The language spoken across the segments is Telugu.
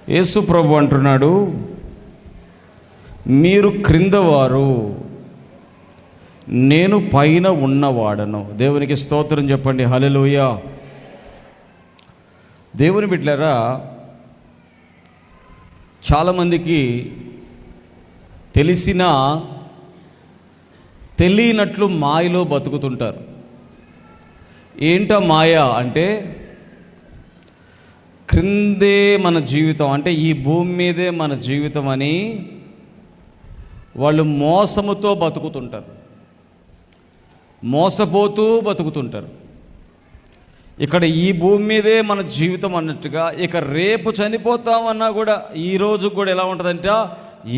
యేసు ప్రభు అంటున్నాడు, మీరు క్రిందవారు, నేను పైన ఉన్నవాడను. దేవునికి స్తోత్రం చెప్పండి. హల్లెలూయా. దేవుని బిడ్డలారా, చాలామందికి తెలిసినా తెలియనట్లు మాయలో బతుకుతుంటారు. ఏంటా మాయ అంటే, క్రిందే మన జీవితం, అంటే ఈ భూమి మీదే మన జీవితం అని వాళ్ళు మోసముతో బతుకుతుంటారు, మోసపోతూ బతుకుతుంటారు. ఇక్కడ ఈ భూమి మీదే మన జీవితం అన్నట్టుగా, ఇక రేపు చనిపోతామన్నా కూడా ఈ రోజు కూడా ఎలా ఉంటుందంటే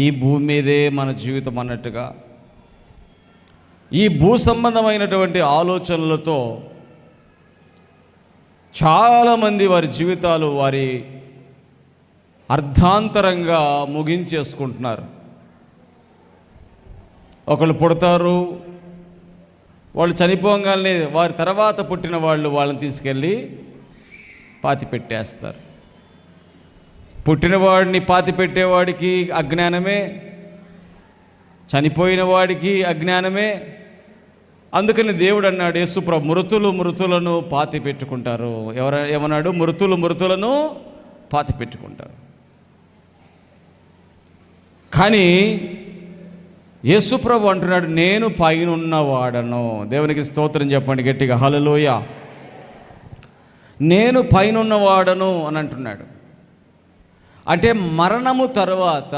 ఈ భూమి మీదే మన జీవితం అన్నట్టుగా ఈ భూ సంబంధమైనటువంటి ఆలోచనలతో చాలామంది వారి జీవితాలు వారి అర్ధాంతరంగా ముగించేసుకుంటున్నారు. ఒకళ్ళు పుడతారు, వాళ్ళు చనిపోగానే వారి తర్వాత పుట్టిన వాళ్ళు వాళ్ళని తీసుకెళ్ళి పాతి పెట్టేస్తారు. పుట్టినవాడిని పాతి పెట్టేవాడికి అజ్ఞానమే, చనిపోయిన వాడికి అజ్ఞానమే. అందుకని దేవుడు అన్నాడు, యేసుప్రభు, మృతులను పాతి పెట్టుకుంటారు. ఏమన్నాడు? మృతులను పాతి పెట్టుకుంటారు. కానీ యేసుప్రభు అంటున్నాడు, నేను పైనున్నవాడను. దేవునికి స్తోత్రం చెప్పండి గట్టిగా, హల్లెలూయా. నేను పైనున్నవాడను అని అంటున్నాడు. అంటే మరణము తర్వాత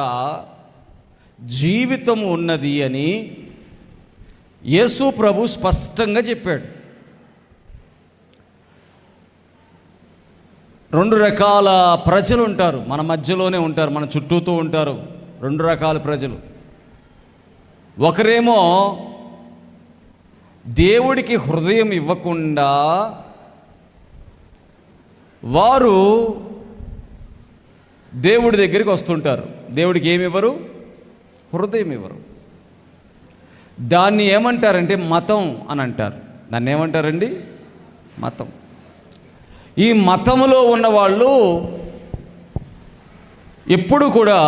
జీవితం ఉన్నది అని యేసు ప్రభు స్పష్టంగా చెప్పాడు. రెండు రకాల ప్రజలు ఉంటారు, మన మధ్యలోనే ఉంటారు, మన చుట్టూతో ఉంటారు. రెండు రకాల ప్రజలు. ఒకరేమో దేవుడికి హృదయం ఇవ్వకుండా వారు దేవుడి దగ్గరికి వస్తుంటారు. దేవుడికి ఏమి ఇవ్వరు? హృదయం ఇవ్వరు. దాన్ని ఏమంటారంటే మతం అని అంటారు. దాన్ని ఏమంటారండి? మతం. ఈ మతములో ఉన్నవాళ్ళు ఎప్పుడు కూడా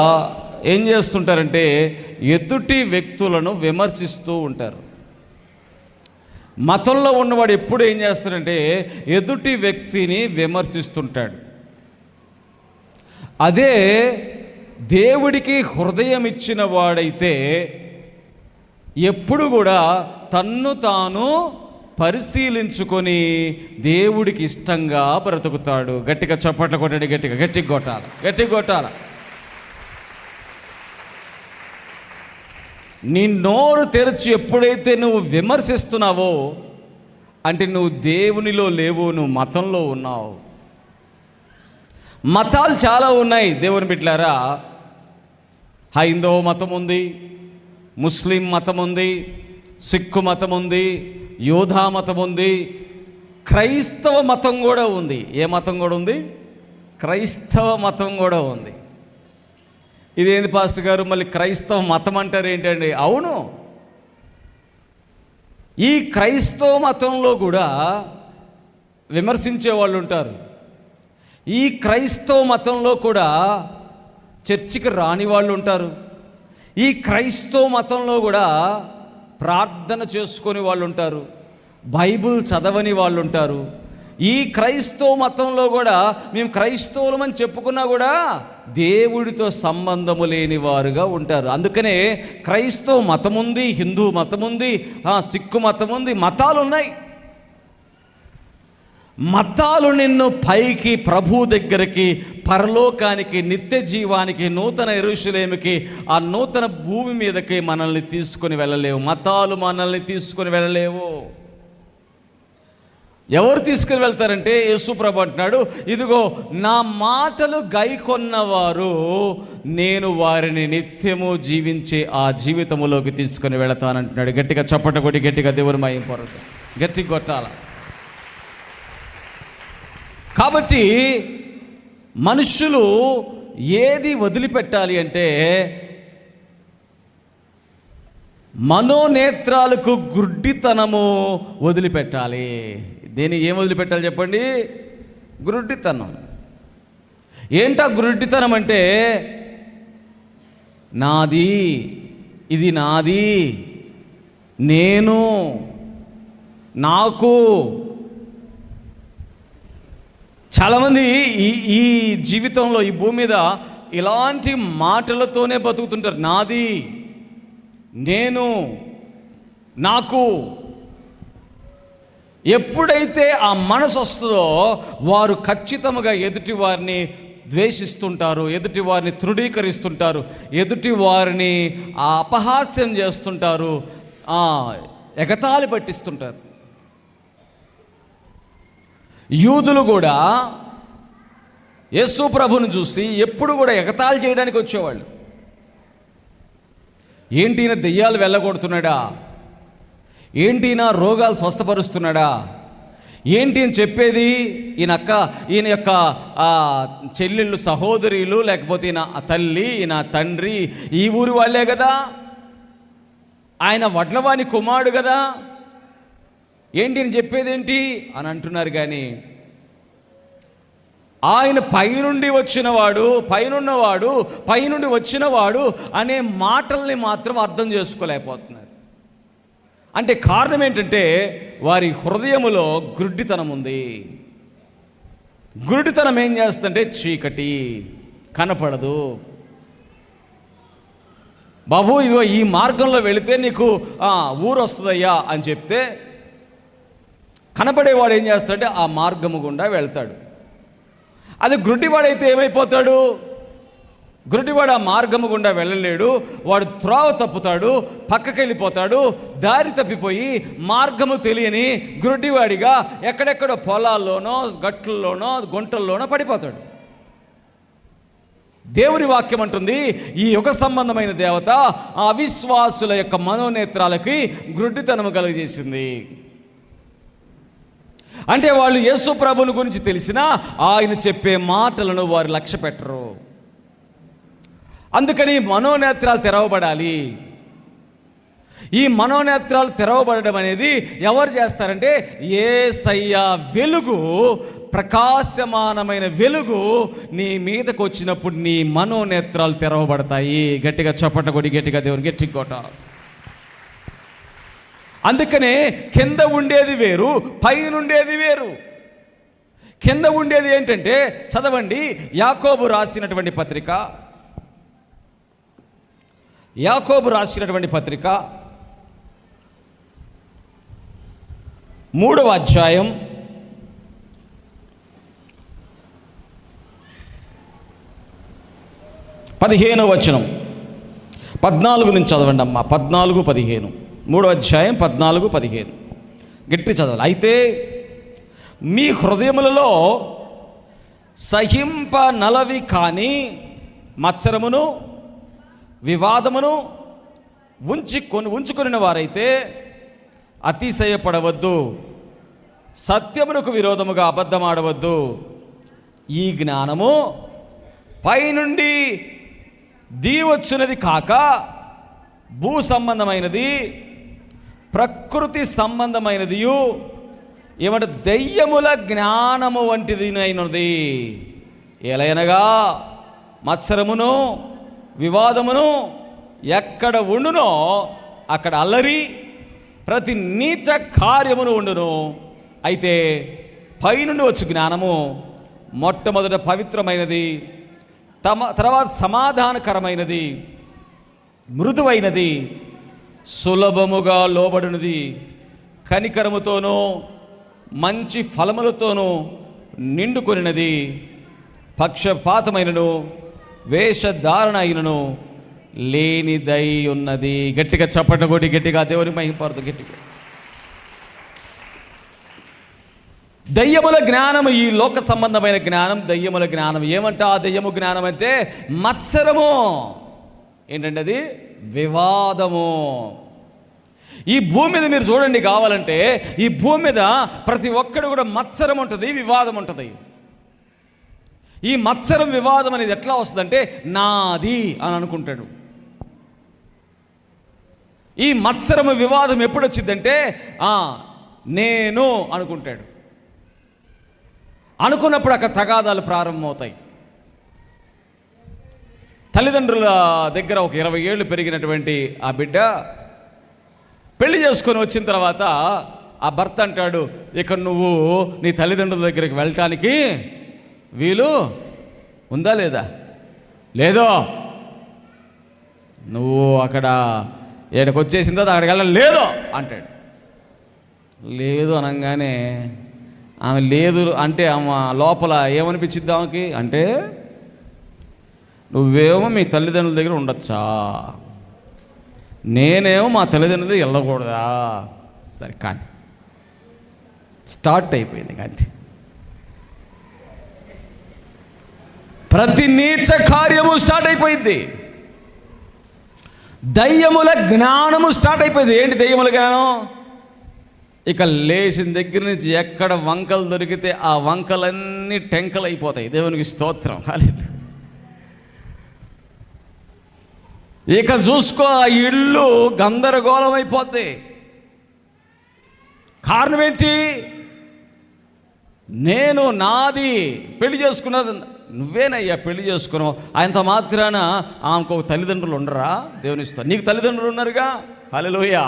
ఏం చేస్తుంటారంటే ఎదుటి వ్యక్తులను విమర్శిస్తూ ఉంటారు. మతంలో ఉన్నవాడు ఎప్పుడు ఏం చేస్తాడంటే ఎదుటి వ్యక్తిని విమర్శిస్తుంటాడు. అదే దేవుడికి హృదయం ఇచ్చిన వాడైతే ఎప్పుడు కూడా తన్ను తాను పరిశీలించుకొని దేవుడికి ఇష్టంగా బ్రతుకుతాడు. గట్టిగా చప్పట్లు కొట్టండి, గట్టిగా కొట్టాలి. నీ నోరు తెరిచి ఎప్పుడైతే నువ్వు విమర్శిస్తున్నావో అంటే నువ్వు దేవునిలో లేవు, నువ్వు మతంలో ఉన్నావు. మతాలు చాలా ఉన్నాయి దేవుని బిడ్డలారా. హైందవ మతం ఉంది, ముస్లిం మతం ఉంది, సిక్కు మతం ఉంది, యోధా మతం ఉంది, క్రైస్తవ మతం కూడా ఉంది. ఏ మతం కూడా ఉంది? క్రైస్తవ మతం కూడా ఉంది. ఇదేంది పాస్టర్ గారు, మళ్ళీ క్రైస్తవ మతం అంటారు ఏంటండి? అవును, ఈ క్రైస్తవ మతంలో కూడా విమర్శించే వాళ్ళు ఉంటారు. ఈ క్రైస్తవ మతంలో కూడా చర్చికి రాని వాళ్ళు ఉంటారు. ఈ క్రైస్తవ మతంలో కూడా ప్రార్థన చేసుకొని వాళ్ళు ఉంటారు, బైబిల్ చదవని వాళ్ళు ఉంటారు. ఈ క్రైస్తవ మతంలో కూడా మేము క్రైస్తవులమని చెప్పుకున్నా కూడా దేవుడితో సంబంధము లేని వారుగా ఉంటారు. అందుకనే క్రైస్తవ మతం ఉంది, హిందూ మతం ఉంది, సిక్కు మతం ఉంది, మతాలు ఉన్నాయి. మతాలు నిన్ను పైకి ప్రభు దగ్గరికి, పరలోకానికి, నిత్య జీవానికి, నూతన యెరూషలేముకి, ఆ నూతన భూమి మీదకి మనల్ని తీసుకొని వెళ్ళలేవు. మతాలు మనల్ని తీసుకొని వెళ్ళలేవు. ఎవరు తీసుకుని వెళ్తారంటే యేసుప్రభు అంటున్నాడు, ఇదిగో నా మాటలు గైకొన్నవారు నేను వారిని నిత్యము జీవించే ఆ జీవితములోకి తీసుకొని వెళతానంటున్నాడు. గట్టిగా చప్పట కొట్టి గట్టిగా దేవుని మహిమ పరుద్దాం, గట్టిగా కొట్టాల. కాబట్టి మనుషులు ఏది వదిలిపెట్టాలి అంటే మనోనేత్రాలకు గుడ్డితనము వదిలిపెట్టాలి. దేని ఏం వదిలిపెట్టాలి చెప్పండి? గుడ్డితనం. ఏంటా గురుడితనం అంటే, నాది, ఇది నాది, నేను, నాకు. చాలామంది ఈ జీవితంలో, ఈ భూమి మీద ఇలాంటి మాటలతోనే బతుకుతుంటారు. నాది, నేను, నాకు. ఎప్పుడైతే ఆ మనసు వస్తుందో వారు ఖచ్చితంగా ఎదుటి వారిని ద్వేషిస్తుంటారు, ఎదుటి వారిని తృణీకరిస్తుంటారు, ఎదుటి వారిని అపహాస్యం చేస్తుంటారు, ఎగతాళి పట్టిస్తుంటారు. యూదులు కూడా యేసు ప్రభుని చూసి ఎప్పుడు కూడా ఎగతాళి చేయడానికి వచ్చేవాళ్ళు. ఏంటి ఈయన దెయ్యాలు వెళ్ళగొడుతున్నాడా, ఏంటి ఈయన రోగాలు స్వస్థపరుస్తున్నాడా, ఏంటి అని చెప్పేది ఈయన యొక్క చెల్లెళ్ళు, సహోదరులు, లేకపోతే ఈయన తల్లి, ఈయన తండ్రి ఈ ఊరి వాళ్ళే కదా, ఆయన వడ్లవాని కుమారుడు కదా, ఏంటి అని చెప్పేదేంటి అని అంటున్నారు. కానీ ఆయన పైనుండి వచ్చినవాడు, పైనున్నవాడు, పైనుండి వచ్చినవాడు అనే మాటల్ని మాత్రం అర్థం చేసుకోలేకపోతున్నారు. అంటే కారణం ఏంటంటే వారి హృదయములో గుడ్డితనం ఉంది. గుడ్డితనం ఏం చేస్తుందంటే చీకటి, కనపడదు. బాబు ఇదిగో ఈ మార్గంలో వెళితే నీకు ఊరు వస్తుందయ్యా అని చెప్తే కనపడేవాడు ఏం చేస్తాడంటే ఆ మార్గము గుండా వెళ్తాడు. అది గుడ్డివాడైతే ఏమైపోతాడు? గుడ్డివాడు ఆ మార్గము గుండా వెళ్ళలేడు, వాడు త్రోవ తప్పుతాడు, పక్కకి వెళ్ళిపోతాడు, దారి తప్పిపోయి మార్గము తెలియని గుడ్డివాడిగా ఎక్కడెక్కడో పొలాల్లోనో, గట్లలోనో, గుంటల్లోనో పడిపోతాడు. దేవుని వాక్యం అంటుంది, ఈ యుగ సంబంధమైన దేవత ఆ అవిశ్వాసుల యొక్క మనోనేత్రాలకి గుడ్డితనము కలుగజేసింది. అంటే వాళ్ళు యేసు ప్రభుని గురించి తెలిసినా ఆయన చెప్పే మాటలను వారు లక్ష్య పెట్టరు. అందుకని మనోనేత్రాలు తెరవబడాలి. ఈ మనోనేత్రాలు తెరవబడడం అనేది ఎవరు చేస్తారంటే యేసయ్య వెలుగు, ప్రకాశమానమైన వెలుగు నీ మీదకు వచ్చినప్పుడు నీ మనోనేత్రాలు తెరవబడతాయి. గట్టిగా చప్పట కొడి, గట్టిగా దేవుని గట్టి కొట్ట. అందుకనే కింద ఉండేది వేరు, పైనుండేది వేరు. కింద ఉండేది ఏంటంటే, చదవండి యాకోబు రాసినటువంటి పత్రిక, యాకోబు రాసినటువంటి పత్రిక 3వ అధ్యాయం 15వ వచనం, 14 నుంచి చదవండి అమ్మా. 14, 15, 3వ అధ్యాయం 14, 15 గట్టి చదవాలి. అయితే మీ హృదయములలో సహింపనలవి కాని మత్సరమును, వివాదమును ఉంచుకొనిన వారైతే అతిశయపడవద్దు, సత్యమునకు విరోధముగా అబద్ధమాడవద్దు. ఈ జ్ఞానము పైనుండి దిగివచ్చినది కాక భూ సంబంధమైనది, ప్రకృతి సంబంధమైనది, ఏమంటే దెయ్యముల జ్ఞానము వంటిది అయినది. ఎలయనగా మత్సరమును, వివాదమును ఎక్కడ ఉండునో అక్కడ అల్లరి, ప్రతి నీచ కార్యమును ఉండును. అయితే పైనుండి వచ్చు జ్ఞానము మొట్టమొదట పవిత్రమైనది, తర్వాత సమాధానకరమైనది, మృదువైనది, సులభముగా లోబడినది, కనికరముతోనూ మంచి ఫలములతోనూ నిండుకొనినది, పక్షపాతమైనను వేషధారణ అయినను లేనిదై ఉన్నది. గట్టిగా చప్పట కొట్టి గట్టిగా దేవుని మహిమపడుతుంది. గట్టిగా దయ్యముల జ్ఞానం, ఈ లోక సంబంధమైన జ్ఞానం దయ్యముల జ్ఞానం. ఏమంట ఆ దయ్యము జ్ఞానం అంటే? మత్సరము. ఏంటంటే అది వివాదము. ఈ భూమి మీద మీరు చూడండి, కావాలంటే ఈ భూమి మీద ప్రతి ఒక్కడు కూడా మత్సరం ఉంటుంది, వివాదం ఉంటుంది. ఈ మత్సరం, వివాదం అనేది ఎట్లా వస్తుందంటే నాది అని అనుకుంటాడు. ఈ మత్సరము, వివాదం ఎప్పుడు వచ్చిందంటే నేను అనుకుంటాడు. అనుకున్నప్పుడు అక్కడ తగాదాలు ప్రారంభమవుతాయి. తల్లిదండ్రుల దగ్గర ఒక 20 ఏళ్ళు పెరిగినటువంటి ఆ బిడ్డ పెళ్లి చేసుకొని వచ్చిన తర్వాత ఆ భర్త అంటాడు, ఇక నువ్వు నీ తల్లిదండ్రుల దగ్గరికి వెళ్ళటానికి వీలు ఉందా లేదా? లేదో. నువ్వు అక్కడ ఏడకి వచ్చేసిన తర్వాత అక్కడికి వెళ్ళాలి లేదో అంటాడు. లేదు అనగానే ఆమె లేదు అంటే ఆమె లోపల ఏమనిపించిద్ది ఆమెకి అంటే, నువ్వేమో మీ తల్లిదండ్రుల దగ్గర ఉండొచ్చా, నేనేమో మా తల్లిదండ్రుల దగ్గర వెళ్ళకూడదా? సరే కానీ స్టార్ట్ అయిపోయింది. అంతే. ప్రతి నీచ కార్యము స్టార్ట్ అయిపోయింది. దయ్యముల జ్ఞానము స్టార్ట్ అయిపోయింది. ఏంటి దయ్యముల జ్ఞానం? ఇక లేచిన దగ్గర నుంచి ఎక్కడ వంకలు దొరికితే ఆ వంకలన్నీ టెంకలు అయిపోతాయి. దేవునికి స్తోత్రం. ఇక చూసుకో, ఆ ఇల్లు గందరగోళం అయిపోద్ది. కారణం ఏంటి? నేను నాది పెళ్లి చేసుకున్నది నువ్వేనయ్యా పెళ్లి చేసుకున్నావు. ఆయనతో మాత్రాన ఆమెకు తల్లిదండ్రులు ఉండరా? దేవుని ఇస్తా, నీకు తల్లిదండ్రులు ఉన్నారుగా. హల్లెలూయా.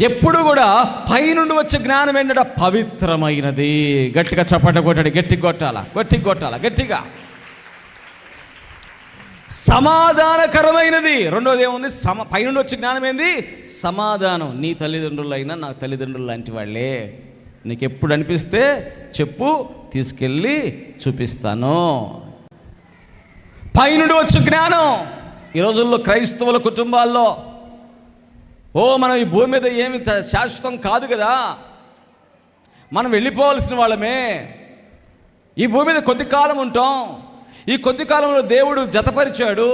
ఎప్పుడు కూడా పైనుండి వచ్చే జ్ఞానం ఏంటంటే పవిత్రమైనది. గట్టిగా చప్పట కొట్టాడు, గట్టిగా కొట్టాలా, గట్టిగా కొట్టాలా, గట్టిగా. సమాధానకరమైనది. రెండోది ఏముంది? పైనుండి వచ్చే జ్ఞానం ఏంది? సమాధానం. నీ తల్లిదండ్రులైనా నా తల్లిదండ్రులు లాంటి వాళ్ళే. నీకు ఎప్పుడు అనిపిస్తే చెప్పు, తీసుకెళ్ళి చూపిస్తాను. పైనుండి వచ్చే జ్ఞానం. ఈ రోజుల్లో క్రైస్తవుల కుటుంబాల్లో మనం ఈ భూమి మీద ఏమి శాశ్వతం కాదు కదా, మనం వెళ్ళిపోవలసిన వాళ్ళమే. ఈ భూమి మీద కొద్ది కాలం ఉంటాం. ఈ కొద్ది కాలంలో దేవుడు జతపరిచాడు.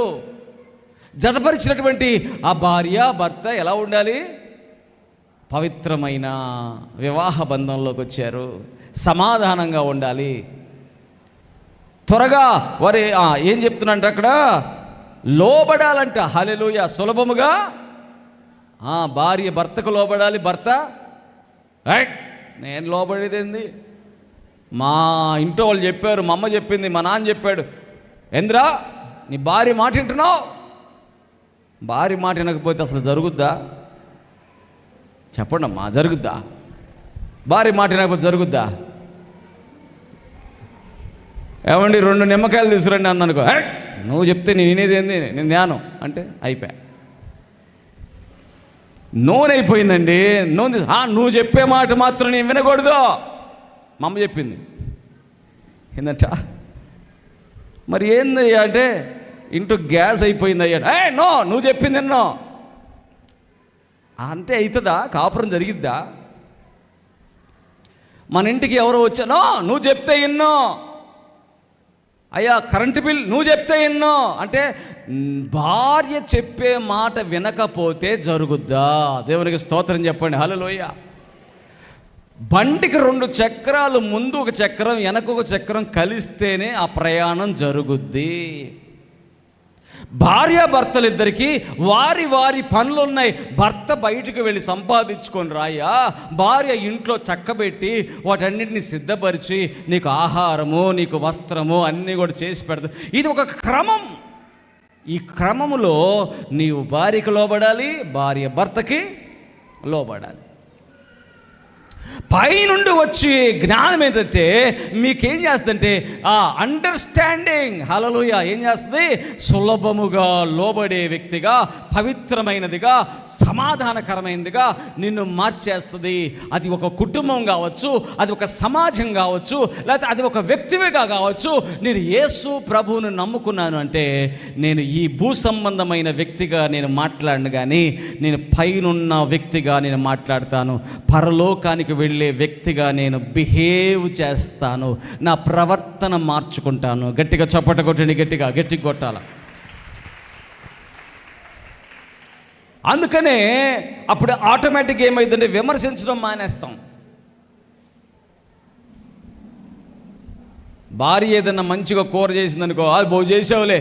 జతపరిచినటువంటి ఆ భార్య భర్త ఎలా ఉండాలి? పవిత్రమైన వివాహ బంధంలోకి వచ్చారు. సమాధానంగా ఉండాలి. త్వరగా వారి ఏం చెప్తున్నంటే అక్కడ లోబడాలంట. హల్లెలూయా. సులభముగా భార్య భర్తకు లోబడాలి. భర్త నేను లోబడేది ఏంది? మా ఇంట్లో వాళ్ళు చెప్పారు, మా అమ్మ చెప్పింది, మా నాన్న చెప్పాడు. ఏంద్రా నీ భార్య మాట వింటున్నావు? భార్య మాట వినకపోతే అసలు జరుగుద్దా? చెప్పండి అమ్మా, జరుగుద్దా? భార్య మాట వినకపోతే జరుగుద్దా? ఏమండి 2 నిమ్మకాయలు తీసుకురండి అందనుకో, నువ్వు చెప్తే నేను వినేది ఏంది, నేను ధ్యానం అంటే అయిపోయా. నూనె అయిపోయిందండి. నూనె నువ్వు చెప్పే మాట మాత్రం నేను వినకూడదు. మా అమ్మ చెప్పింది ఏందంట. మరి ఏంది అంటే ఇంట్లో గ్యాస్ అయిపోయింది అయ్యాడు. నో నువ్వు చెప్పింది ఎన్నో అంటే అవుతుందా? కాపురం జరిగిద్దా? మన ఇంటికి ఎవరో వచ్చానో నువ్వు చెప్తే ఎన్నో, అయ్యా కరెంటు బిల్ నువ్వు చెప్తే ఎన్నో అంటే భార్య చెప్పే మాట వినకపోతే జరుగుద్దా? దేవునికి స్తోత్రం చెప్పండి. హల్లెలూయా. బండికి 2 చక్రాలు, ముందు ఒక చక్రం వెనక ఒక చక్రం కలిస్తేనే ఆ ప్రయాణం జరుగుద్ది. భార్యాభర్తలిద్దరికీ వారి వారి పనులు ఉన్నాయి. భర్త బయటికి వెళ్ళి సంపాదించుకొని రాయా, భార్య ఇంట్లో చక్కబెట్టి వాటన్నిటిని సిద్ధపరిచి నీకు ఆహారము నీకు వస్త్రము అన్నీ కూడా చేసి పెడతారు. ఇది ఒక క్రమం. ఈ క్రమములో నీవు భార్యకి లోబడాలి, భార్య భర్తకి లోబడాలి. పైనుండి వచ్చే జ్ఞానం ఏంటంటే మీకేం చేస్తుందంటే ఆ అండర్స్టాండింగ్. హల్లెలూయా. ఏం చేస్తుంది? సులభముగా లోబడే వ్యక్తిగా, పవిత్రమైనదిగా, సమాధానకరమైనదిగా నిన్ను మార్చేస్తుంది. అది ఒక కుటుంబం కావచ్చు, అది ఒక సమాజం కావచ్చు, లేకపోతే అది ఒక వ్యక్తివిగా కావచ్చు. నేను యేసు ప్రభువును నమ్ముకున్నాను అంటే నేను ఈ భూ సంబంధమైన వ్యక్తిగా నేను మాట్లాడను, కానీ నేను పైనున్న వ్యక్తిగా నేను మాట్లాడతాను. పరలోకానికి వెళ్ళే వ్యక్తిగా నేను బిహేవ్ చేస్తాను. నా ప్రవర్తన మార్చుకుంటాను. గట్టిగా చప్పట కొట్టండి, గట్టిగా గట్టిగా కొట్టాల. అందుకనే అప్పుడు ఆటోమేటిక్గా ఏమైందంటే విమర్శించడం మానేస్తాం. భార్య ఏదన్నా మంచిగా కూర చేసిందనుకో, అది బో చేసావులే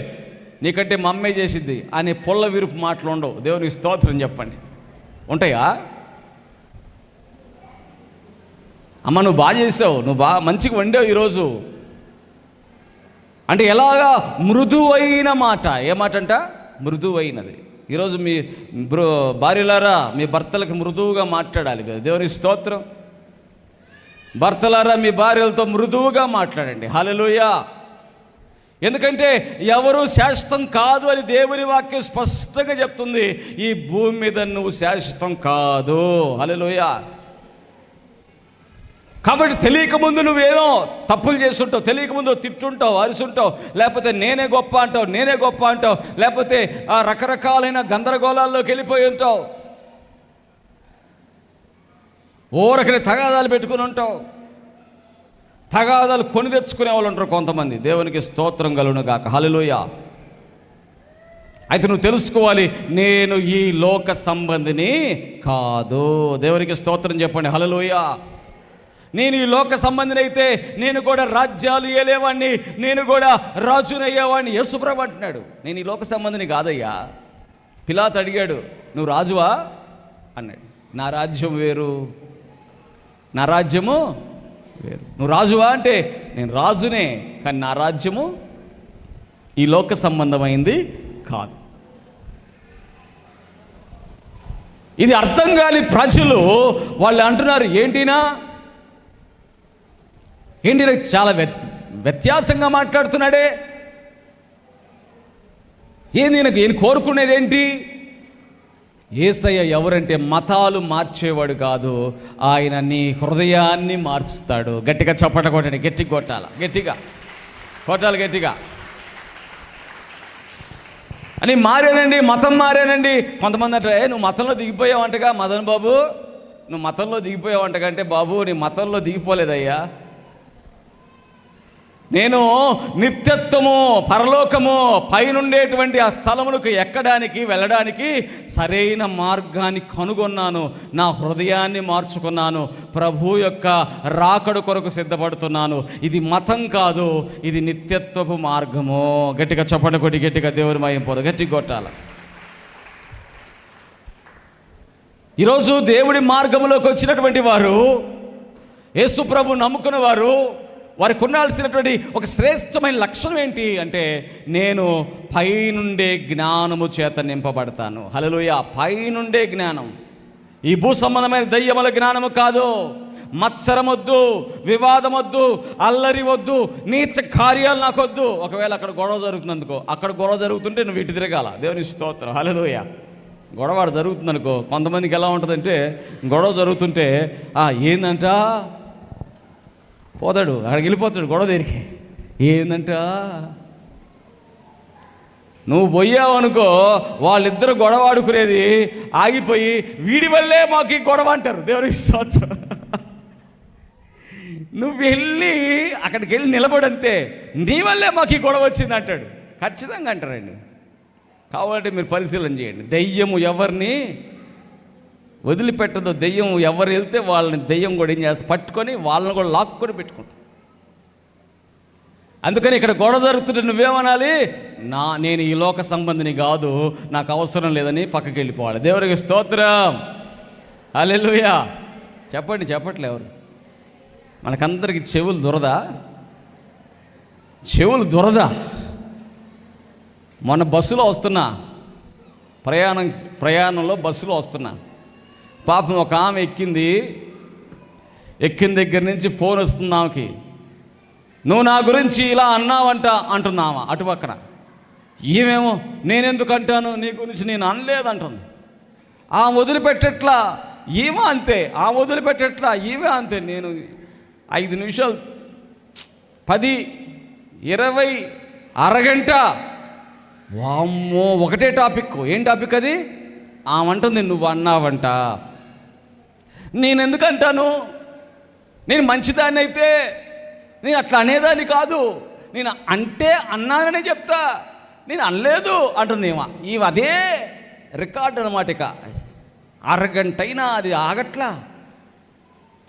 నీకంటే మా అమ్మే చేసిద్ది అనే పొల్ల విరుపు మాటలు ఉండవు. దేవునికి స్తోత్రం చెప్పండి. ఉంటాయా? అమ్మ నువ్వు బాగా చేసావు, నువ్వు బాగా మంచిగా వండావు ఈరోజు అంటే ఎలాగా? మృదువైన మాట. ఏ మాట అంట? మృదువైనది. ఈరోజు మీ భార్యలారా మీ భర్తలకు మృదువుగా మాట్లాడాలి. దేవునికి స్తోత్రం. భర్తలారా మీ భార్యలతో మృదువుగా మాట్లాడండి. హల్లెలూయా. ఎందుకంటే ఎవరు శాశ్వతం కాదు అని దేవుని వాక్యం స్పష్టంగా చెప్తుంది. ఈ భూమి మీద నువ్వు శాశ్వతం కాదు. హల్లెలూయా. కాబట్టి తెలియకముందు నువ్వేనో తప్పులు చేస్తుంటావు, తెలియకముందు తిట్టుంటావు, అరుసుంటావు, లేకపోతే నేనే గొప్ప అంటావు, లేకపోతే రకరకాలైన గందరగోళాల్లోకి వెళ్ళిపోయి ఉంటావు, ఓరకని తగాదాలు పెట్టుకుని ఉంటావు. తగాదాలు కొని తెచ్చుకునే వాళ్ళు ఉంటారు కొంతమంది. దేవునికి స్తోత్రం కలుగును గాక. హల్లెలూయా. అయితే నువ్వు తెలుసుకోవాలి, నేను ఈ లోక సంబంధిని కాదు. దేవునికి స్తోత్రం చెప్పండి. హల్లెలూయా. నేను ఈ లోక సంబంధిని అయితే నేను కూడా రాజ్యాలు ఏలేవాడిని, నేను కూడా రాజునయ్యేవాడిని. యేసుప్రభు అంటున్నాడు, నేను ఈ లోక సంబంధిని కాదయ్యా. పిలాతు అడిగాడు, నువ్వు రాజువా అన్నాడు. నా రాజ్యం వేరు, నా రాజ్యము వేరు. నువ్వు రాజువా అంటే నేను రాజునే, కానీ నా రాజ్యము ఈ లోక సంబంధమైంది కాదు. ఇది అర్థం కాని ప్రజలు వాళ్ళు అంటున్నారు, ఏంటినా చాలా వ్యత్యాసంగా మాట్లాడుతున్నాడే, ఈయన కోరుకునేది ఏంటి? యేసయ్య ఎవరంటే మతాలు మార్చేవాడు కాదు, ఆయన నీ హృదయాన్ని మార్చుతాడు. గట్టిగా చప్పట కొట్టండి, గట్టిగా కొట్టాలి, గట్టిగా అని మారానండి, మతం మారానండి. కొంతమంది అంటే నువ్వు మతంలో దిగిపోయావంటగా మదన్ బాబు, నువ్వు మతంలో దిగిపోయావంటగా. అంటే బాబు నీ మతంలో దిగిపోలేదయ్యా. నేను నిత్యత్వము, పరలోకము, పైనుండేటువంటి ఆ స్థలములకు ఎక్కడానికి వెళ్ళడానికి సరైన మార్గాన్ని కనుగొన్నాను. నా హృదయాన్ని మార్చుకున్నాను. ప్రభు యొక్క రాకడ కొరకు సిద్ధపడుతున్నాను. ఇది మతం కాదు, ఇది నిత్యత్వపు మార్గము. గట్టిగా చప్పట కొట్టి గట్టిగా దేవుని మహిమ పోదు, గట్టిగా కొట్టాలి. ఈరోజు దేవుడి మార్గంలోకి వచ్చినటువంటి వారు, యేసు ప్రభు నమ్ముకున్న వారు, వారికి ఉండాల్సినటువంటి ఒక శ్రేష్టమైన లక్షణం ఏంటి అంటే, నేను పైనుండే జ్ఞానము చేత నింపబడతాను. హల్లెలూయా. పైనుండే జ్ఞానం, ఈ భూ సంబంధమైన దయ్యముల జ్ఞానము కాదు. మత్సరం వద్దు, వివాదం వద్దు, అల్లరి వద్దు, నీచ కార్యాలు నాకొద్దు. ఒకవేళ అక్కడ గొడవ జరుగుతుందనుకో, అక్కడ గొడవ జరుగుతుంటే నువ్వు ఇటు తిరగాల. దేవుని స్తోత్రం. హల్లెలూయా. గొడవ జరుగుతుందనుకో, కొంతమందికి ఎలా ఉంటుందంటే గొడవ జరుగుతుంటే ఏందంట పోతాడు, అక్కడికి వెళ్ళిపోతాడు గొడవ దగ్గరికి. ఏందంట నువ్వు పోయావు అనుకో, వాళ్ళిద్దరు గొడవ ఆడుకునేది ఆగిపోయి వీడి వల్లే మాకు ఈ గొడవ అంటారు. దేవునికి స్తోత్రం. నువ్వు వెళ్ళి అక్కడికి వెళ్ళి నిలబడంతే, నీ వల్లే మాకు ఈ గొడవ వచ్చింది అంటాడు. ఖచ్చితంగా అంటారండి. కావాలంటే మీరు పరిశీలన చేయండి. దెయ్యము ఎవరిని వదిలిపెట్టదు. దెయ్యం ఎవరు వెళ్తే వాళ్ళని దెయ్యం కూడా ఏం చేస్తుంది, పట్టుకొని వాళ్ళని కూడా లాక్కొని పెట్టుకుంటుంది. అందుకని ఇక్కడ గొడవ జరుగుతుంటే నువ్వేమనాలి? నేను ఈ లోక సంబంధిని కాదు, నాకు అవసరం లేదని పక్కకి వెళ్ళిపోవాలి. దేవునికి స్తోత్రం. హల్లెలూయా. చెప్పట్లే ఎవరు? మనకందరికి చెవులు దురద. మొన్న బస్సులో వస్తున్నా, ప్రయాణంలో బస్సులో వస్తున్నా, పాపం ఒక ఆమె ఎక్కిన దగ్గర నుంచి ఫోన్ వస్తుంది ఆమెకి. నువ్వు నా గురించి ఇలా అన్నావంట అంటున్నావా అటు పక్కన. ఈమెమో నేనెందుకు అంటాను, నీ గురించి నేను అనలేదంటుంది. ఆ వదిలిపెట్టట్లా ఈమె అంతే, ఈమె అంతే. నేను 5 నిమిషాలు 10, 20, అరగంట, వామ్మో ఒకటే టాపిక్. ఏం టాపిక్ అది? ఆమంటుంది నువ్వు అన్నావంట. నేనెందుకు అంటాను? నేను మంచిదాన్ని అయితే నేను అట్లా అనేదాన్ని కాదు. నేను అంటే అన్నాననే చెప్తా, నేను అనలేదు అంటుంది ఇవి అదే రికార్డు అనమాట. ఇక అరగంటైనా అది ఆగట్లా.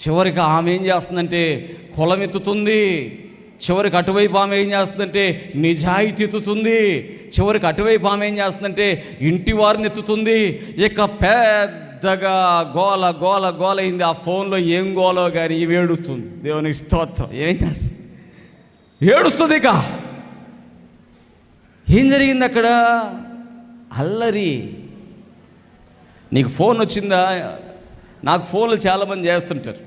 చివరికి ఆమె ఏం చేస్తుందంటే కులం ఎత్తుతుంది. చివరికి అటువైపు ఆమె ఏం చేస్తుందంటే నిజాయితీ ఎత్తుతుంది. చివరికి అటువైపు ఆమె ఏం చేస్తుందంటే ఇంటి వారిని ఎత్తుతుంది. ఇక పెద్దగా గోల అయింది. ఆ ఫోన్లో ఏం గోలో కానీ ఇవి ఏడుస్తుంది. దేవునికి స్తోత్రం. ఏం చేస్తుంది? ఏడుస్తుంది. ఇక ఏం జరిగింది అక్కడ? అల్లరి. నీకు ఫోన్ వచ్చిందా? నాకు ఫోన్లు చాలామంది చేస్తుంటారు.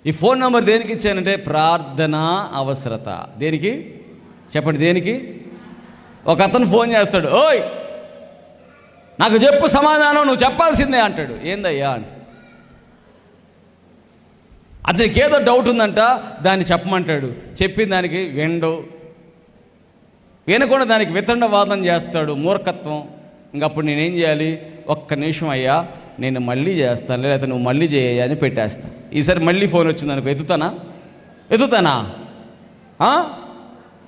ఈ ఫోన్ నెంబర్ దేనికి ఇచ్చానంటే ప్రార్థన అవసరత. దేనికి చెప్పండి? దేనికి? ఒక అతను ఫోన్ చేస్తాడు, ఓయ్ నాకు చెప్పు సమాధానం, నువ్వు చెప్పాల్సిందే అంటాడు. ఏందయ్యా అంటే, అతనికి ఏదో డౌట్ ఉందంట, దాన్ని చెప్పమంటాడు. చెప్పిన దానికి వినకుండా దానికి వితండవాదం చేస్తాడు, మూర్ఖత్వం. ఇంకప్పుడు నేనేం చేయాలి? ఒక్క నిమిషం అయ్యా, నేను మళ్ళీ చేస్తాను, లేకపోతే నువ్వు మళ్ళీ చేయ అని పెట్టేస్తాను. ఈసారి మళ్ళీ ఫోన్ వచ్చిందనుకో, ఎత్తుతానా?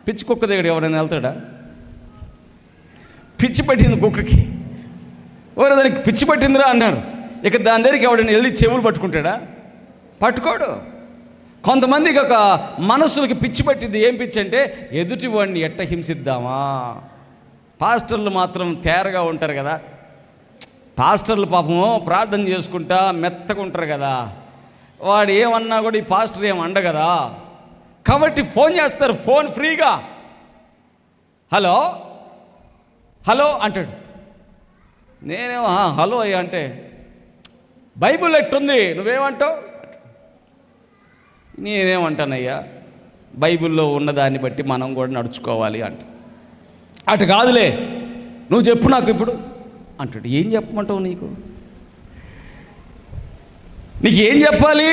పిచ్చి కుక్క దగ్గర ఎవరైనా వెళ్తాడా? పిచ్చి పట్టింది కుక్కకి, ఎవరో దానికి పిచ్చి పట్టిందిరా అన్నారు. ఇక దాని దగ్గరికి ఎవడైనా వెళ్ళి చెవులు పట్టుకుంటాడా? పట్టుకోడు. కొంతమందికి ఒక మనసులకి పిచ్చి పట్టింది. ఏం పిచ్చి అంటే, ఎదుటి వాడిని ఎట్ట హింసిద్దామా. పాస్టర్లు మాత్రం తేరగా ఉంటారు కదా. పాస్టర్లు పాపము ప్రార్థన చేసుకుంటా మెత్తగా ఉంటారు కదా. వాడు ఏమన్నా కూడా ఈ పాస్టర్ ఏమన్నా కదా. కాబట్టి ఫోన్ చేస్తారు, ఫోన్ ఫ్రీగా. హలో హలో అంటాడు. నేనేమో హలో అయ్యా అంటే, బైబిల్ ఎట్టుంది నువ్వేమంటావు? నేనేమంటానయ్యా, బైబిల్లో ఉన్నదాన్ని బట్టి మనం కూడా నడుచుకోవాలి అంట. అటు కాదులే, నువ్వు చెప్పు నాకు ఇప్పుడు అంటాడు. ఏం చెప్పమంటావు? నీకు ఏం చెప్పాలి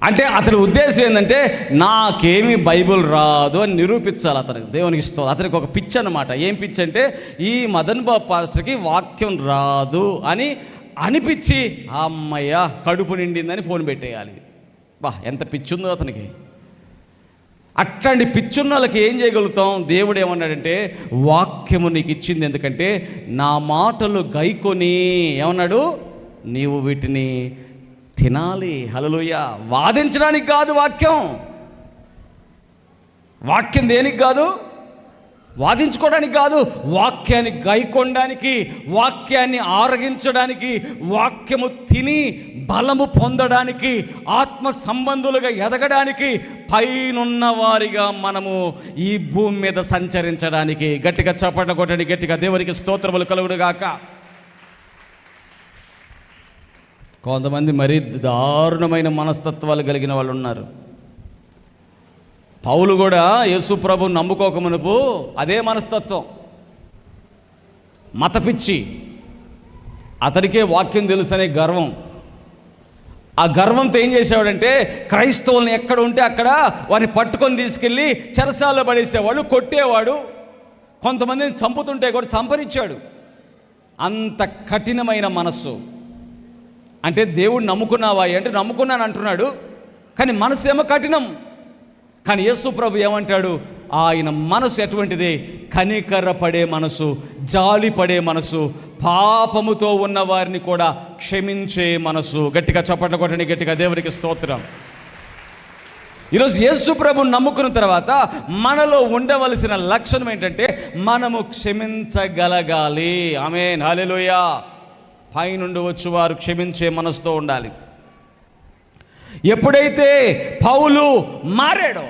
అంటే అతని ఉద్దేశం ఏంటంటే, నాకేమీ బైబిల్ రాదు అని నిరూపించాలి అతనికి. దేవునికి ఇస్తుంది. అతనికి ఒక పిచ్చి అన్నమాట. ఏం పిచ్చి అంటే, ఈ మదన్ బాబు పాస్టర్కి వాక్యం రాదు అని అనిపించి, అమ్మయ్య కడుపు నిండిందని ఫోన్ పెట్టేయాలి. ఎంత పిచ్చి ఉందో అతనికి. అట్లాంటి పిచ్చున్న వాళ్ళకి ఏం చేయగలుగుతాం? దేవుడు ఏమన్నాడంటే, వాక్యము నీకు ఇచ్చింది ఎందుకంటే నా మాటలు గైకొని, ఏమన్నాడు, నీవు వీటిని తినాలి. హల్లెలూయా. వాదించడానికి కాదు వాక్యం దేనికి కాదు? వాదించుకోవడానికి కాదు, వాక్యాన్ని గైకొనడానికి, వాక్యాన్ని ఆరగించడానికి, వాక్యము తిని బలము పొందడానికి, ఆత్మ సంబంధులుగా ఎదగడానికి, పైనున్న వారిగా మనము ఈ భూమి మీద సంచరించడానికి. గట్టిగా చప్పట్లు కొట్టండి, గట్టిగా దేవునికి స్తోత్రములు కలుగునుగాక. కొంతమంది మరీ దారుణమైన మనస్తత్వాలు కలిగిన వాళ్ళు ఉన్నారు. పౌలు కూడా యేసు ప్రభువుని నమ్ముకోకమునుపు అదే మనస్తత్వం, మతపిచ్చి. అతనికే వాక్యం తెలుసనే గర్వం. ఆ గర్వంతో ఏం చేసేవాడంటే, క్రైస్తవుల్ని ఎక్కడ ఉంటే అక్కడ వారిని పట్టుకొని తీసుకెళ్ళి చెరసాల్లో పడేసేవాడు, కొట్టేవాడు. కొంతమందిని చంపుతుంటే కూడా చంపనిచ్చాడు. అంత కఠినమైన మనస్సు. అంటే దేవుడు నమ్ముకున్నావా అంటే నమ్ముకున్నాను అంటున్నాడు, కానీ మనసు ఏమో కఠినం. కానీ యేసు ప్రభు ఏమంటాడు? ఆయన మనసు ఎటువంటిది? కనికరపడే మనసు, జాలి పడే మనసు, పాపముతో ఉన్న వారిని కూడా క్షమించే మనసు. గట్టిగా చప్పట్లు కొట్టండి, గట్టిగా దేవునికి స్తోత్రం. ఈరోజు యేసు ప్రభుని నమ్ముకున్న తర్వాత మనలో ఉండవలసిన లక్షణం ఏంటంటే, మనము క్షమించగలగాలి. ఆమేన్, హల్లెలూయా. పైనుండి వచ్చి వారు క్షమించే మనసుతో ఉండాలి. ఎప్పుడైతే పౌలు మారాడో,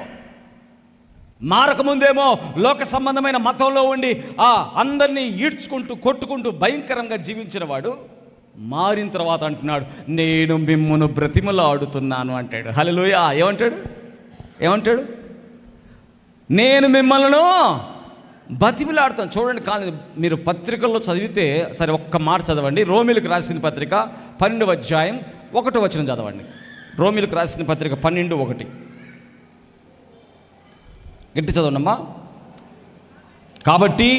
మారకముందేమో లోక సంబంధమైన మతంలో ఉండి అందరినీ ఈడ్చుకుంటూ కొట్టుకుంటూ భయంకరంగా జీవించిన వాడు, మారిన తర్వాత అంటున్నాడు, నేను మిమ్మును బ్రతిమలాడుతున్నాను అంటాడు. హల్లెలూయా. ఏమంటాడు? నేను మిమ్మల్ని బతిమిలాడుతాను. చూడండి, కానీ మీరు పత్రికల్లో చదివితే సరే, ఒక్క మాట చదవండి. రోమిలకు రాసిన పత్రిక 12వ అధ్యాయం 1వ వచనం చదవండి. రోమిలకు రాసిన పత్రిక 12:1. గట్టి చదవండమ్మా. కాబట్టి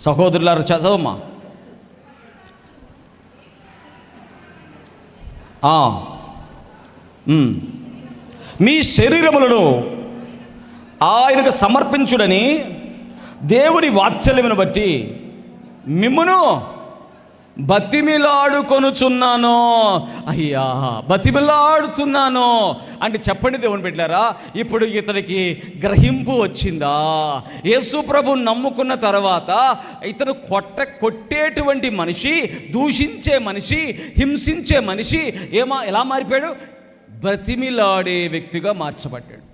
సహోదరులారా చదవమ్మా. మీ శరీరములను ఆయనకు సమర్పించుడని దేవుని వాత్సల్యమును బట్టి మిమ్మును బతిమిలాడుకొనుచున్నాను. అయ్యా, బతిమిలాడుతున్నాను అంటే చెప్పండి దేవుని బిడ్డలారా, ఇప్పుడు ఇతనికి గ్రహింపు వచ్చిందా? యేసు ప్రభువుని నమ్ముకున్న తర్వాత ఇతను కొట్టేటువంటి మనిషి, దూషించే మనిషి, హింసించే మనిషి ఎలా మారిపోయాడు? బతిమిలాడే వ్యక్తిగా మార్చబడ్డాడు.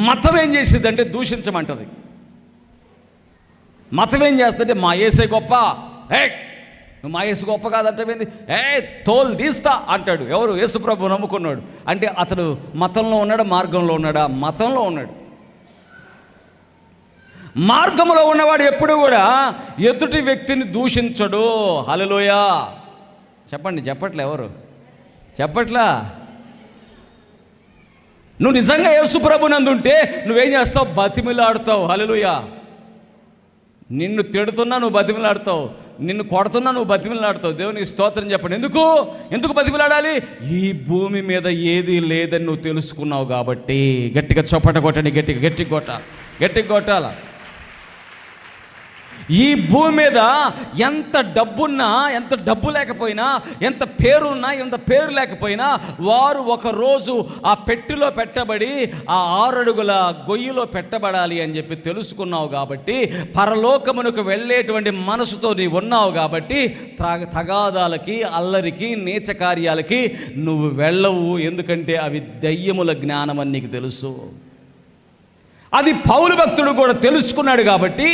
మతం ఏం చేసేదంటే దూషించమంటది. మతం ఏం చేస్తుంటే మా యేసే గొప్ప, నువ్వు మా యేసు గొప్ప కాదంటే తోలు తీస్తా అంటాడు. ఎవరు? యేసుప్రభు నమ్ముకున్నాడు. అంటే అతడు మతంలో ఉన్నాడా, మార్గంలో ఉన్నాడా? మతంలో ఉన్నాడు. మార్గంలో ఉన్నవాడు ఎప్పుడు కూడా ఎదుటి వ్యక్తిని దూషించడు. హల్లెలూయా చెప్పండి. చెప్పట్లే? ఎవరు చెప్పట్లా? నువ్వు నిజంగా యేసుప్రభు నందుంటే నువ్వేం చేస్తావు? బతిమిలాడుతావు. హల్లెలూయా. నిన్ను తిడుతున్నా నువ్వు బతిమిలాడుతావు, నిన్ను కొడుతున్నా నువ్వు బతిమిలాడుతావు. దేవునికి స్తోత్రం చెప్పండి. ఎందుకు బతిమిలాడాలి? ఈ భూమి మీద ఏది లేదని నువ్వు తెలుసుకున్నావు కాబట్టి. గట్టిగా చప్పట కొట్టండి, గట్టిగా కొట్టాల. ఈ భూమి మీద ఎంత డబ్బున్నా, ఎంత డబ్బు లేకపోయినా, ఎంత పేరున్నా, ఎంత పేరు లేకపోయినా, వారు ఒకరోజు ఆ పెట్టెలో పెట్టబడి ఆ 6 అడుగుల గొయ్యిలో పెట్టబడాలి అని చెప్పి తెలుసుకున్నావు కాబట్టి, పరలోకమునకు వెళ్ళేటువంటి మనసుతో నీవు ఉన్నావు కాబట్టి, తగాదాలకి, అల్లరికి, నీచ కార్యాలకి నువ్వు వెళ్ళవు. ఎందుకంటే అవి దయ్యముల జ్ఞానం అని నీకు తెలుసు. అది పౌలు భక్తుడు కూడా తెలుసుకున్నాడు కాబట్టి,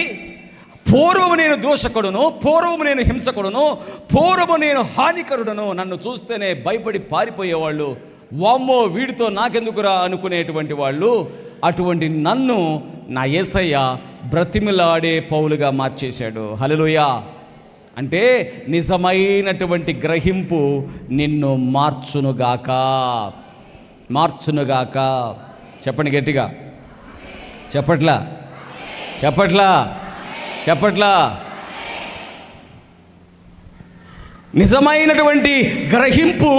పూర్వము నేను దోషకుడును, పూర్వము నేను హింసకుడును, పూర్వము నేను హానికరుడును, నన్ను చూస్తేనే భయపడి పారిపోయేవాళ్ళు, వామ్మో వీడితో నాకెందుకురా అనుకునేటువంటి వాళ్ళు, అటువంటి నన్ను నా యేసయ్య బ్రతిమిలాడే పౌలుగా మార్చేశాడు. హల్లెలూయా. అంటే నిజమైనటువంటి గ్రహింపు నిన్ను మార్చునుగాక. చెప్పండి గట్టిగా. చెప్పట్లా? నిజమైనటువంటి గ్రహింపు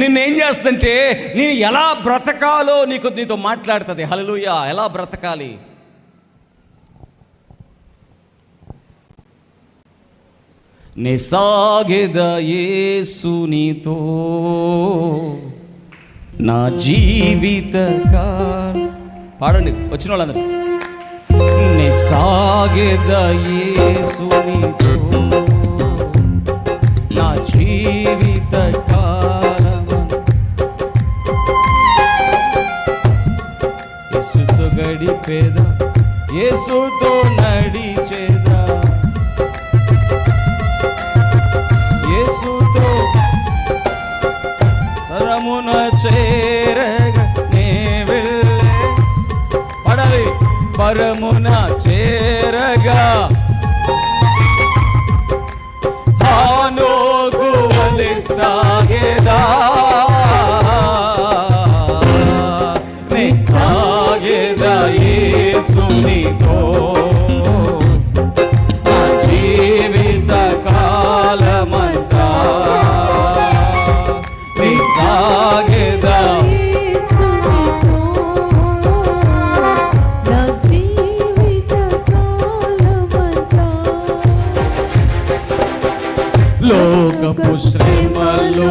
నిన్నేం చేస్తుందంటే, నేను ఎలా బ్రతకాలో నీతో మాట్లాడుతుంది. హల్లెలూయా. ఎలా బ్రతకాలి? నే సాగెద యేసునితో నా జీవిత పాడండి వచ్చిన వాళ్ళందరూ. నే సాగెద యేసునితో నా జీవిత కాలమంతా యేసుతో గడిపేదా, యేసుతో నడిచేదా, యేసుతో తరమున చేరగా నే వెళ్ళే పడాలి, పరమున చేరగా హానోకు వలె సాగెదా, నే సాగెదా యేసునితో నా జీవిత కాలమంతా, నే సాగెదా లోకపు శ్రమలు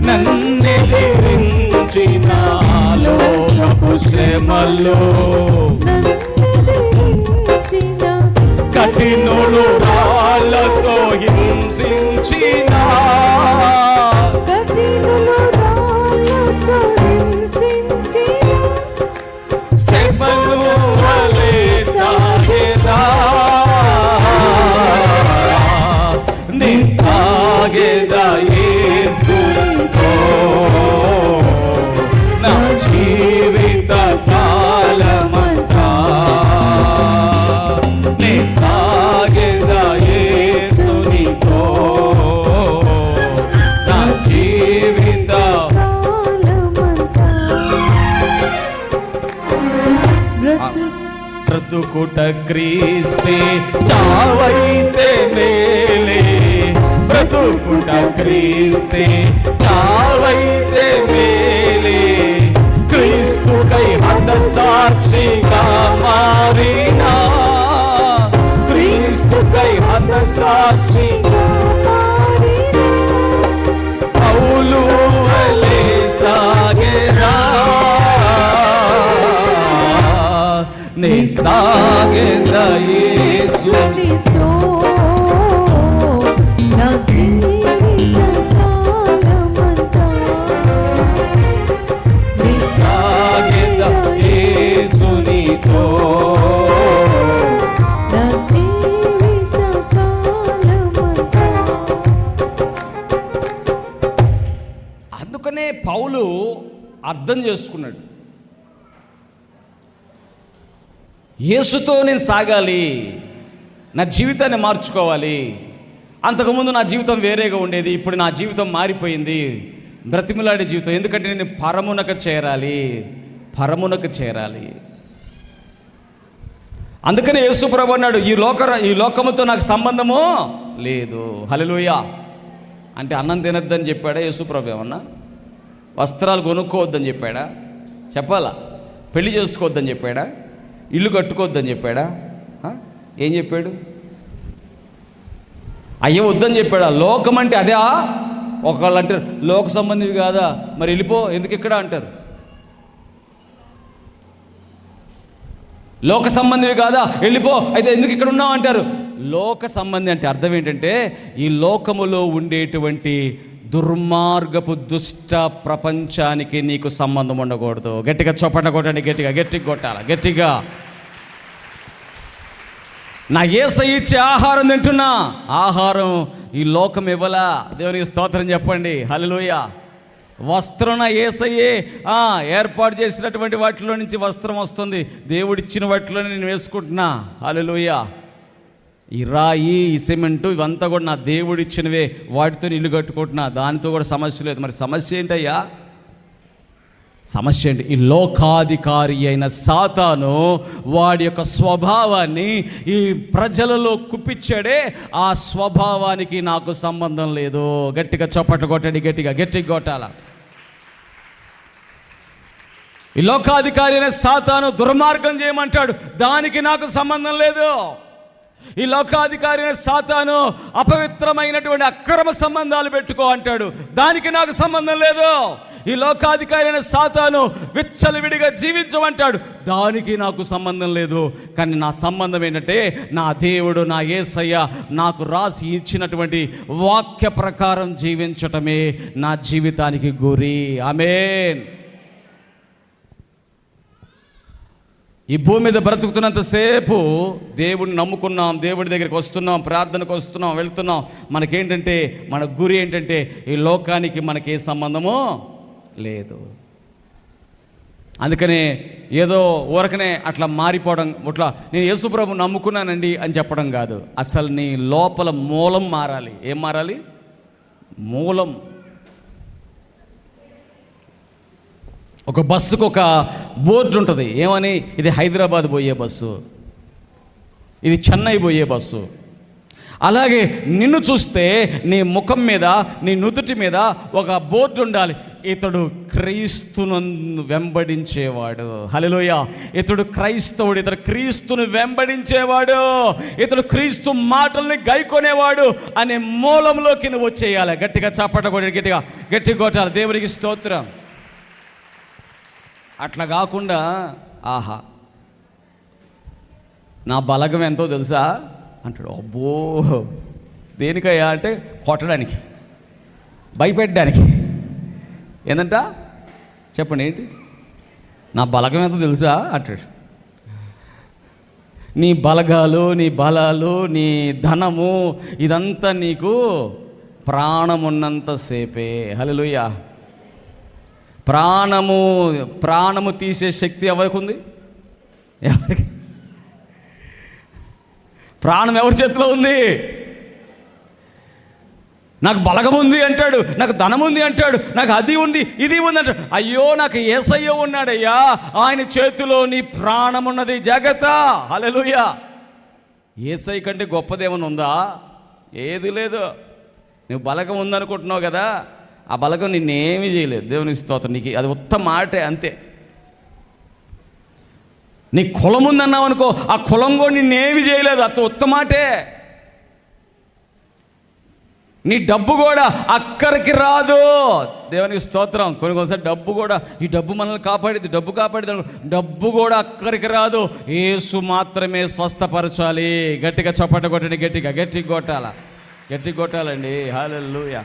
నన్నెదిరించిన, లోకపు శ్రమలు కఠినుడు రాళ్ళతో హింసించిన, స్టెఫను వలె సాగెదా, నే సాగెదా యేసుతో నా జీవిత కాలమంతా, నే సాగెదా యేసునితో నా జీవిత బ్రతుకుట క్రీస్తే చావైతే మేలే, బ్రతుకుట క్రీస్తే చావైతే మేలే, క్రీస్తుకై హత సాక్షిగా మారినా, క్రీస్తుకై హత సాక్షిగా పౌలు వలె సాగెదా, నే సాగెదా యేసునితో నా జీవిత కాలమంతా, నే సాగెదా యేసు అర్థం చేసుకున్నాడు. యేసుతో నేను సాగాలి, నా జీవితాన్ని మార్చుకోవాలి. అంతకుముందు నా జీవితం వేరేగా ఉండేది, ఇప్పుడు నా జీవితం మారిపోయింది, బ్రతిమలాడే జీవితం. ఎందుకంటే నేను పరమునకు చేరాలి. అందుకని యేసు ప్రభు అన్నాడు, ఈ లోకముతో నాకు సంబంధము లేదు. హల్లెలూయా. అంటే అన్నం తినొద్దని చెప్పాడా యేసు ప్రభు? ఏమన్నా వస్త్రాలు కొనుక్కోవద్దని చెప్పాడా? చెప్పాలా? పెళ్లి చేసుకోవద్దని చెప్పాడా? ఇల్లు కట్టుకోవద్దని చెప్పాడా? ఏం చెప్పాడు? అయ్యో వద్దని చెప్పాడా? లోకం అంటే అదే. ఒకళ్ళు అంటారు లోక సంబంధివి కాదా, మరి వెళ్ళిపో, ఎందుకు ఇక్కడ అంటారు. లోక సంబంధివి కాదా, వెళ్ళిపో, అయితే ఎందుకు ఇక్కడ ఉన్నావు అంటారు. లోక సంబంధి అంటే అర్థం ఏంటంటే ఈ లోకములో ఉండేటువంటి దుర్మార్గపు దుష్ట ప్రపంచానికి నీకు సంబంధం ఉండకూడదు. గట్టిగా చొప్పట కొట్టండి, గట్టిగా కొట్టాలి, గట్టిగా. నా యేసయ్య ఇచ్చే ఆహారం తింటున్నా, ఆహారం ఈ లోకం ఇవ్వలా. దేవునికి స్తోత్రం చెప్పండి. హల్లెలూయా. వస్త్రం నా యేసయ్యే ఏర్పాటు చేసినటువంటి వాటిలో నుంచి వస్త్రం వస్తుంది, దేవుడిచ్చిన వాటిలోనే నేను వేసుకుంటున్నా. హల్లెలూయా. ఈ రాయి, ఈ సిమెంటు ఇవంతా కూడా నా దేవుడిచ్చినవే, వాటితో ఇల్లు కట్టుకుంటున్నా, దానితో కూడా సమస్య లేదు. మరి సమస్య ఏంటయ్యా? సమస్య ఏంటి? ఈ లోకాధికారి అయిన సాతాను వాడి యొక్క స్వభావాన్ని ఈ ప్రజలలో కుప్పించాడే, ఆ స్వభావానికి నాకు సంబంధం లేదు. గట్టిగా చప్పట్లు కొట్టండి, గట్టిగా కొట్టాల. ఈ లోకాధికారి అయిన సాతాను దుర్మార్గం చేయమంటాడు, దానికి నాకు సంబంధం లేదు. ఈ లోకాధికారి అయిన సాతాను అపవిత్రమైనటువంటి అక్రమ సంబంధాలు పెట్టుకో అంటాడు, దానికి నాకు సంబంధం లేదు. ఈ లోకాధికారి అయిన సాతాను విచ్చలవిడిగా జీవించమంటాడు, దానికి నాకు సంబంధం లేదు. కానీ నా సంబంధం ఏంటంటే నా దేవుడు, నా యేసయ్య నాకు రాసి ఇచ్చినటువంటి వాక్య ప్రకారం జీవించటమే నా జీవితానికి గురి. ఆమేన్. ఈ భూమి మీద బ్రతుకుతున్నంతసేపు దేవుడిని నమ్ముకున్నాం, దేవుడి దగ్గరికి వస్తున్నాం, ప్రార్థనకు వస్తున్నాం, వెళ్తున్నాం. మనకేంటంటే మన గురి ఏంటంటే ఈ లోకానికి మనకి ఏ సంబంధమో లేదు. అందుకనే ఏదో ఊరకనే అట్లా మారిపోవడం, అట్లా నేను యేసుప్రభు నమ్ముకున్నానండి అని చెప్పడం కాదు. అసలు నీ లోపల మూలం మారాలి. ఏం మారాలి? మూలం. ఒక బస్సుకు ఒక బోర్డు ఉంటుంది, ఏమని? ఇది హైదరాబాద్ పోయే బస్సు, ఇది చెన్నై పోయే బస్సు. అలాగే నిన్ను చూస్తే నీ ముఖం మీద, నీ నుదుటి మీద ఒక బోర్డు ఉండాలి, ఇతడు క్రీస్తును వెంబడించేవాడు. హల్లెలూయా. ఇతడు క్రైస్తవుడు, ఇతడు క్రీస్తును వెంబడించేవాడు, ఇతడు క్రీస్తు మాటల్ని గైకొనేవాడు అనే మూలంలోకి నువ్వు వచ్చేయాలి. గట్టిగా చప్పట కొట్టి, గట్టిగా కొట్టాలి. దేవునికి స్తోత్రం. అట్లా కాకుండా ఆహా నా బలగం ఎంతో తెలుసా అంటాడు. అబ్బో దేనికయ్యా అంటే కొట్టడానికి, భయపెట్టడానికి. ఏందంట చెప్పండి, ఏంటి? నా బలగం ఎంతో తెలుసా అంటాడు. నీ బలగాలు, నీ బలాలు, నీ ధనము ఇదంతా నీకు ప్రాణమున్నంతసేపే. హల్లెలూయా. ప్రాణము తీసే శక్తి ఎవరికి ఉంది? ఎవరికి? ప్రాణం ఎవరి చేతిలో ఉంది? నాకు బలగం ఉంది అంటాడు, నాకు ధనం ఉంది అంటాడు, నాకు అది ఉంది ఇది ఉంది అంటాడు. అయ్యో నాకు యేసయ్య ఉన్నాడయ్యా, ఆయన చేతిలో నీ ప్రాణం ఉన్నది. జాగ్రత్త. హల్లెలూయా. యేసయ్య కంటే గొప్పదేమన్నా ఉందా? ఏది లేదు. నువ్వు బలగం ఉందనుకుంటున్నావు కదా, ఆ బలగం నిన్నేమీ చేయలేదు. దేవునికి స్తోత్రం. నీకు అది ఉత్తమ మాటే, అంతే. నీ కులం ఉందన్నావు అనుకో, ఆ కులం కూడా నిన్నేమి చేయలేదు, అది ఉత్తమ మాటే. నీ డబ్బు కూడా అక్కడికి రాదు. దేవునికి స్తోత్రం. కొన్నిసారి డబ్బు కూడా, ఈ డబ్బు మనల్ని కాపాడిద్ది, డబ్బు కాపాడిద్ది, డబ్బు కూడా అక్కడికి రాదు. యేసు మాత్రమే స్వస్థపరచాలి. గట్టిగా చప్పట కొట్టండి, గట్టిగా కొట్టాలా, గట్టిగా కొట్టాలండి. హల్లెలూయా.